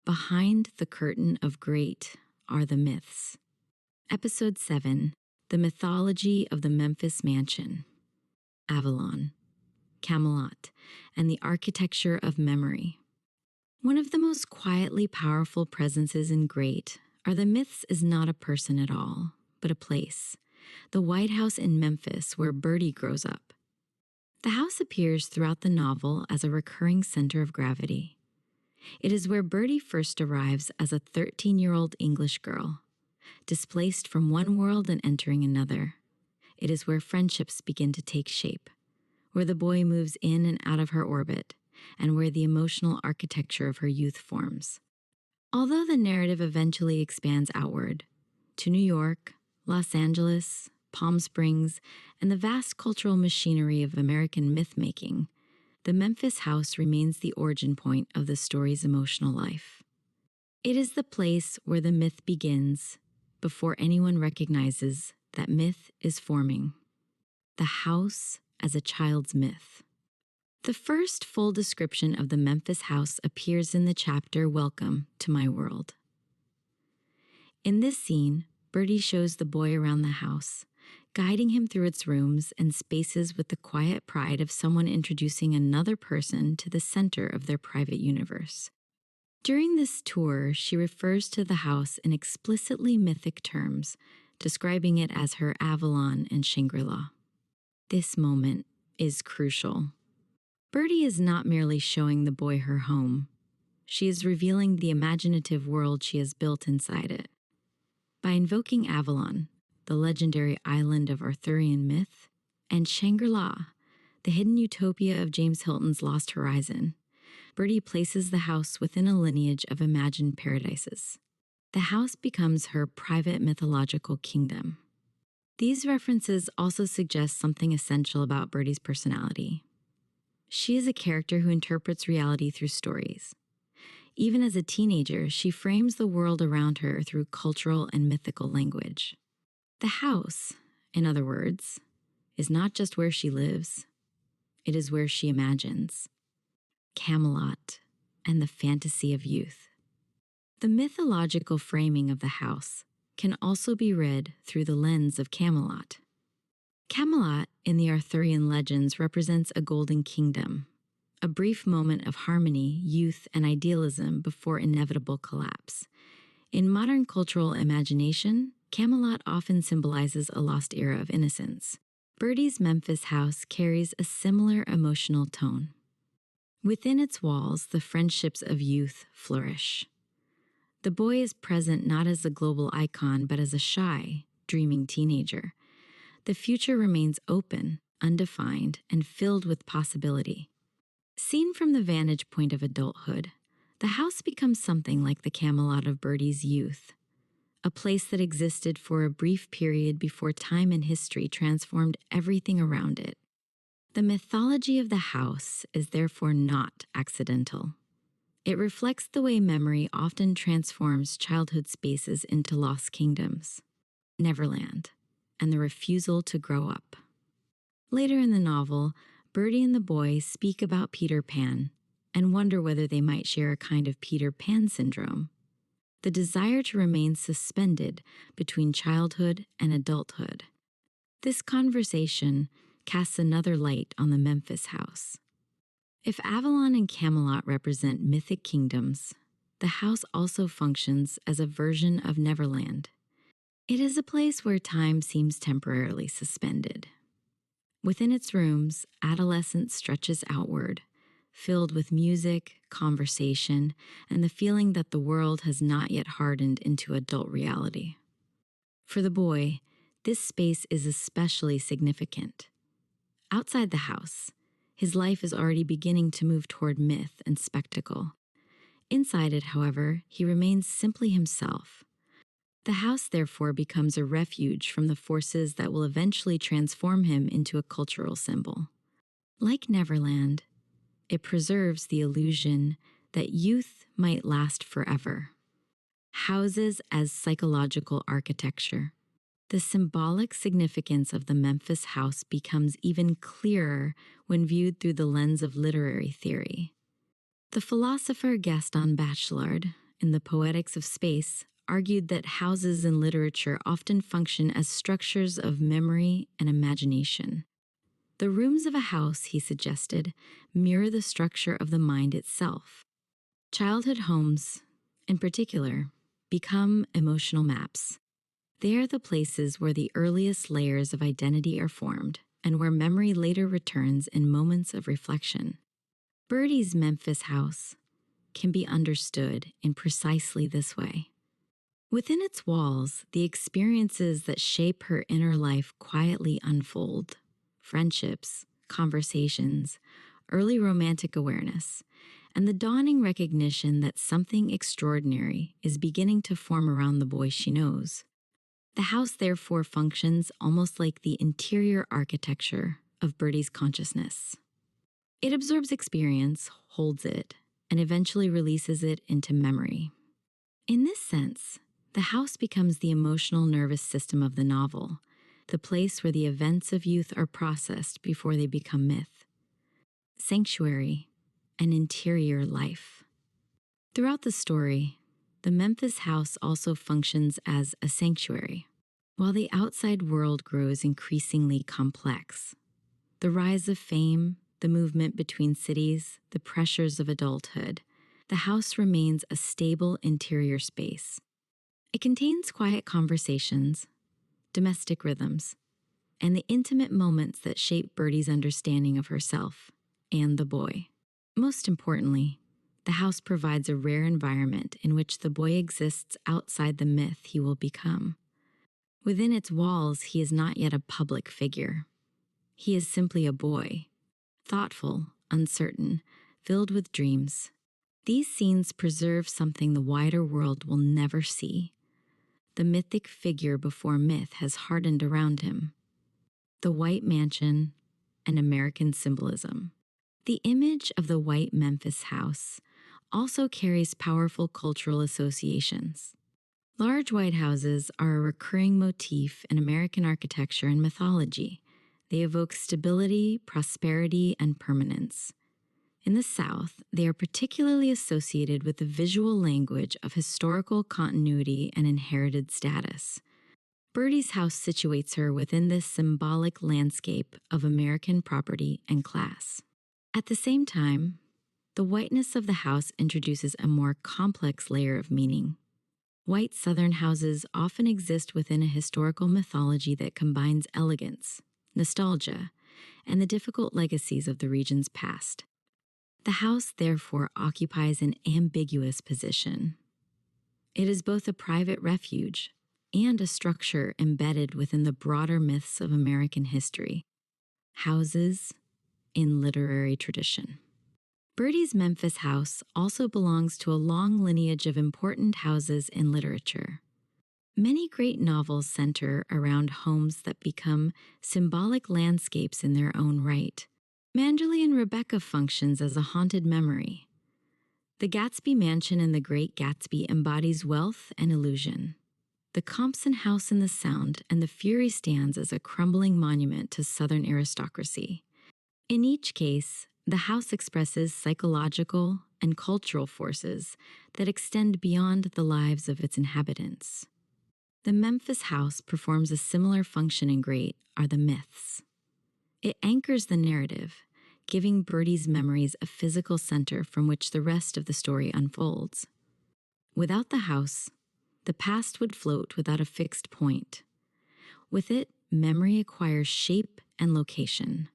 Behind the curtain of great are the myths. Episode 7, The Mythology of the Memphis Mansion, Avalon, Camelot, and the Architecture of Memory. One of the most quietly powerful presences in great are the myths is not a person at all, but a place, the White House in Memphis where Birdie grows up. The house appears throughout the novel as a recurring center of gravity. It is where Birdie first arrives as a 13-year-old English girl, displaced from one world and entering another. It is where friendships begin to take shape, where the boy moves in and out of her orbit, and where the emotional architecture of her youth forms. Although the narrative eventually expands outward, to New York, Los Angeles, Palm Springs, and the vast cultural machinery of American myth-making, the Memphis house remains the origin point of the story's emotional life. It is the place where the myth begins before anyone recognizes that myth is forming. The house as a child's myth. The first full description of the Memphis house appears in the chapter Welcome to My World. In this scene, Birdie shows the boy around the house, guiding him through its rooms and spaces with the quiet pride of someone introducing another person to the center of their private universe. During this tour, she refers to the house in explicitly mythic terms, describing it as her Avalon and Shangri-La. This moment is crucial. Birdie is not merely showing the boy her home. She is revealing the imaginative world she has built inside it. By invoking Avalon, the legendary island of Arthurian myth, and Shangri-La, the hidden utopia of James Hilton's Lost Horizon, Birdie places the house within a lineage of imagined paradises. The house becomes her private mythological kingdom. These references also suggest something essential about Birdie's personality. She is a character who interprets reality through stories. Even as a teenager, she frames the world around her through cultural and mythical language. The house, in other words, is not just where she lives, it is where she imagines. Camelot and the fantasy of youth. The mythological framing of the house can also be read through the lens of Camelot. Camelot in the Arthurian legends represents a golden kingdom, a brief moment of harmony, youth, and idealism before inevitable collapse. In modern cultural imagination, Camelot often symbolizes a lost era of innocence. Birdie's Memphis house carries a similar emotional tone. Within its walls, the friendships of youth flourish. The boy is present not as a global icon, but as a shy, dreaming teenager. The future remains open, undefined, and filled with possibility. Seen from the vantage point of adulthood, the house becomes something like the Camelot of Birdie's youth, a place that existed for a brief period before time and history transformed everything around it. The mythology of the house is therefore not accidental. It reflects the way memory often transforms childhood spaces into lost kingdoms, Neverland, and the refusal to grow up. Later in the novel, Birdie and the boy speak about Peter Pan and wonder whether they might share a kind of Peter Pan syndrome, the desire to remain suspended between childhood and adulthood. This conversation casts another light on the Memphis house. If Avalon and Camelot represent mythic kingdoms, the house also functions as a version of Neverland. It is a place where time seems temporarily suspended. Within its rooms, adolescence stretches outward, filled with music, conversation, and the feeling that the world has not yet hardened into adult reality. For the boy, this space is especially significant. Outside the house, his life is already beginning to move toward myth and spectacle. Inside it, however, he remains simply himself. The house, therefore, becomes a refuge from the forces that will eventually transform him into a cultural symbol. Like Neverland, it preserves the illusion that youth might last forever. Houses as psychological architecture. The symbolic significance of the Memphis house becomes even clearer when viewed through the lens of literary theory. The philosopher Gaston Bachelard, in The Poetics of Space, argued that houses in literature often function as structures of memory and imagination. The rooms of a house, he suggested, mirror the structure of the mind itself. Childhood homes, in particular, become emotional maps. They are the places where the earliest layers of identity are formed and where memory later returns in moments of reflection. Birdie's Memphis house can be understood in precisely this way. Within its walls, the experiences that shape her inner life quietly unfold: friendships, conversations, early romantic awareness, and the dawning recognition that something extraordinary is beginning to form around the boy she knows. The house therefore functions almost like the interior architecture of Birdie's consciousness. It absorbs experience, holds it, and eventually releases it into memory. In this sense, the house becomes the emotional nervous system of the novel, the place where the events of youth are processed before they become myth. Sanctuary and interior life. Throughout the story, the Memphis house also functions as a sanctuary. While the outside world grows increasingly complex, the rise of fame, the movement between cities, the pressures of adulthood, the house remains a stable interior space. It contains quiet conversations, domestic rhythms, and the intimate moments that shape Birdie's understanding of herself and the boy. Most importantly, the house provides a rare environment in which the boy exists outside the myth he will become. Within its walls, he is not yet a public figure. He is simply a boy, thoughtful, uncertain, filled with dreams. These scenes preserve something the wider world will never see. The mythic figure before myth has hardened around him. The white mansion and American symbolism. The image of the white Memphis house also carries powerful cultural associations. Large white houses are a recurring motif in American architecture and mythology. They evoke stability, prosperity, and permanence. In the South, they are particularly associated with the visual language of historical continuity and inherited status. Birdie's house situates her within this symbolic landscape of American property and class. At the same time, the whiteness of the house introduces a more complex layer of meaning. White Southern houses often exist within a historical mythology that combines elegance, nostalgia, and the difficult legacies of the region's past. The house, therefore, occupies an ambiguous position. It is both a private refuge and a structure embedded within the broader myths of American history. Houses in literary tradition. Birdie's Memphis house also belongs to a long lineage of important houses in literature. Many great novels center around homes that become symbolic landscapes in their own right. Manderley and Rebecca functions as a haunted memory. The Gatsby mansion in The Great Gatsby embodies wealth and illusion. The Compson house in The Sound and the Fury stands as a crumbling monument to Southern aristocracy. In each case, the house expresses psychological and cultural forces that extend beyond the lives of its inhabitants. The Memphis house performs a similar function in Great are the myths. It anchors the narrative, giving Birdie's memories a physical center from which the rest of the story unfolds. Without the house, the past would float without a fixed point. With it, memory acquires shape and location.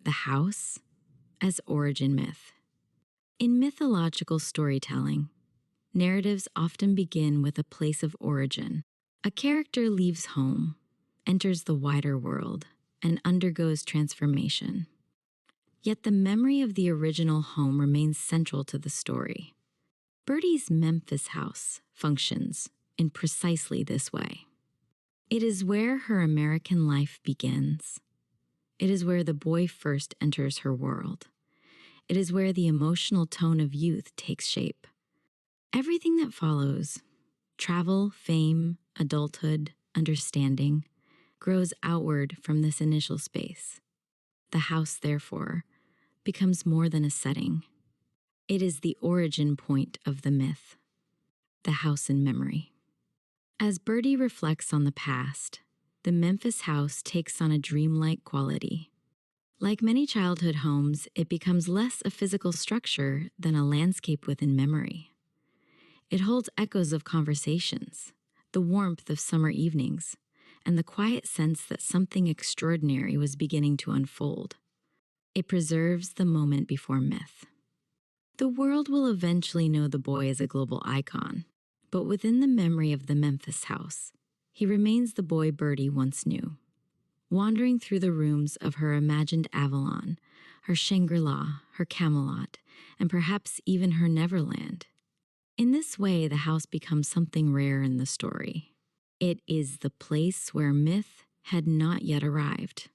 The house as origin myth. In mythological storytelling, narratives often begin with a place of origin. A character leaves home, enters the wider world, and undergoes transformation. Yet the memory of the original home remains central to the story. Birdie's Memphis house functions in precisely this way. It is where her American life begins. It is where the boy first enters her world. It is where the emotional tone of youth takes shape. Everything that follows, travel, fame, adulthood, understanding, grows outward from this initial space. The house, therefore, becomes more than a setting. It is the origin point of the myth. the house in memory. As Birdie reflects on the past, the Memphis house takes on a dreamlike quality. Like many childhood homes, it becomes less a physical structure than a landscape within memory. It holds echoes of conversations, the warmth of summer evenings, and the quiet sense that something extraordinary was beginning to unfold. It preserves the moment before myth. The world will eventually know the boy as a global icon, but within the memory of the Memphis house, he remains the boy Birdie once knew. Wandering through the rooms of her imagined Avalon, her Shangri-La, her Camelot, and perhaps even her Neverland. In this way, the house becomes something rare in the story. It is the place where myth had not yet arrived.